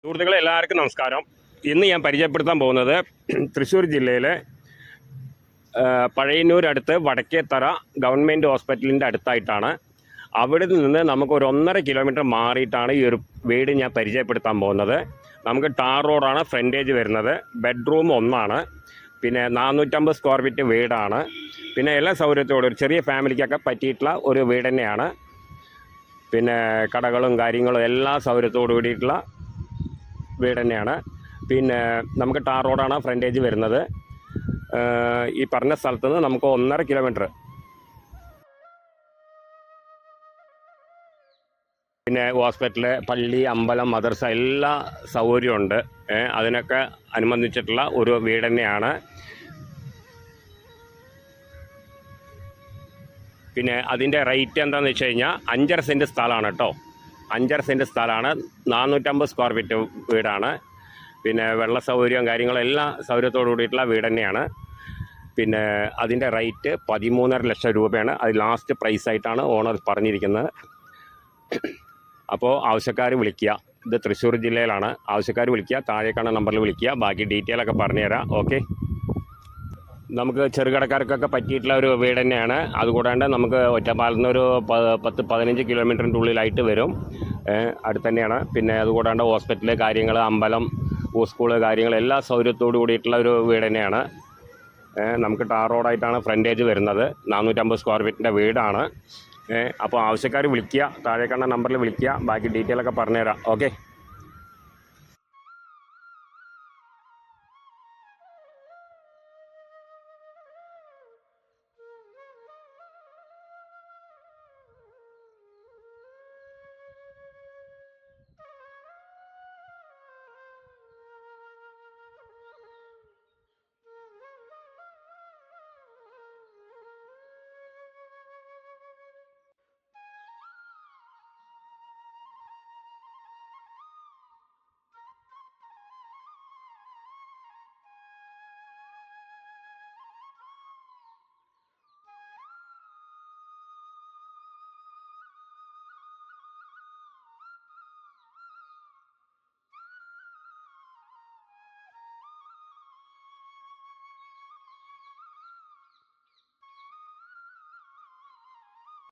സുഹൃത്തുക്കളെ എല്ലാവർക്കും നമസ്കാരം. ഇന്ന് ഞാൻ പരിചയപ്പെടുത്താൻ പോകുന്നത് തൃശ്ശൂർ ജില്ലയിലെ പഴയന്നൂർ അടുത്ത് വടക്കേത്തറ ഗവൺമെൻറ് ഹോസ്പിറ്റലിൻ്റെ അടുത്തായിട്ടാണ്. അവിടെ നിന്ന് നമുക്ക് ഒരു 1.5 കിലോമീറ്റർ മാറിയിട്ടാണ് ഈ ഒരു വീട് ഞാൻ പരിചയപ്പെടുത്താൻ പോകുന്നത്. നമുക്ക് ടാർ റോഡാണ് ഫ്രണ്ടേജ് വരുന്നത്. ബെഡ്റൂം 1 പിന്നെ 450 സ്ക്വയർ ഫീറ്റ് വീടാണ്. പിന്നെ എല്ലാ സൗകര്യത്തോടും ഒരു ചെറിയ ഫാമിലിക്കൊക്കെ പറ്റിയിട്ടുള്ള ഒരു വീട് തന്നെയാണ്. പിന്നെ കടകളും കാര്യങ്ങളും എല്ലാ സൗകര്യത്തോടു കൂടിയിട്ടുള്ള വീട് തന്നെയാണ്. പിന്നെ നമുക്ക് ടാർ റോഡാണ് ഫ്രണ്ടേജ് വരുന്നത്. ഈ പറഞ്ഞ സ്ഥലത്ത് നിന്ന് നമുക്ക് 1.5 കിലോമീറ്റർ. പിന്നെ ഹോസ്പിറ്റല്, പള്ളി, അമ്പലം, മദർസ എല്ലാ സൗകര്യമുണ്ട്. അതിനൊക്കെ അനുബന്ധിച്ചിട്ടുള്ള ഒരു വീട് തന്നെയാണ്. പിന്നെ അതിൻ്റെ റേറ്റ് എന്താണെന്ന് വെച്ച് കഴിഞ്ഞാൽ 5.5 സെൻറ്റ് സ്ഥലമാണ് കേട്ടോ. 5.5 സെൻറ്റ് സ്ഥലമാണ്. 450 സ്ക്വയർ ഫീറ്റ് വീടാണ്. പിന്നെ വെള്ള സൗകര്യവും കാര്യങ്ങളും എല്ലാ സൗകര്യത്തോടു കൂടിയിട്ടുള്ള വീട് തന്നെയാണ്. പിന്നെ അതിൻ്റെ റേറ്റ് 13.5 ലക്ഷം രൂപയാണ്. അത് ലാസ്റ്റ് പ്രൈസായിട്ടാണ് ഓണർ പറഞ്ഞിരിക്കുന്നത്. അപ്പോൾ ആവശ്യക്കാർ വിളിക്കുക. ഇത് തൃശ്ശൂർ ജില്ലയിലാണ്. ആവശ്യക്കാർ വിളിക്കുക, താഴേക്കാണ് നമ്പറിൽ വിളിക്കുക. ബാക്കി ഡീറ്റെയിലൊക്കെ പറഞ്ഞുതരാം. ഓക്കെ. നമുക്ക് ചെറുകടക്കാർക്കൊക്കെ പറ്റിയിട്ടുള്ള ഒരു വീട് തന്നെയാണ്. അതുകൂടാണ്ട് നമുക്ക് ഒറ്റപ്പാലത്ത് നിന്ന് ഒരു 10-15 കിലോമീറ്ററിൻ്റെ ഉള്ളിലായിട്ട് വരും. അടുത്ത് തന്നെയാണ്. പിന്നെ അതുകൂടാണ്ട് ഹോസ്പിറ്റല് കാര്യങ്ങൾ, അമ്പലം, സ്കൂള് കാര്യങ്ങൾ എല്ലാ സൗകര്യത്തോടു കൂടിയിട്ടുള്ള ഒരു വീട് തന്നെയാണ്. നമുക്ക് ടാർ റോഡായിട്ടാണ് ഫ്രണ്ടേജ് വരുന്നത്. 450 സ്ക്വയർ ഫീറ്റിൻ്റെ വീടാണ്. അപ്പോൾ ആവശ്യക്കാർ വിളിക്കുക, താഴേക്കാണ് നമ്പറിൽ വിളിക്കുക. ബാക്കി ഡീറ്റെയിലൊക്കെ പറഞ്ഞുതരാം. ഓക്കെ.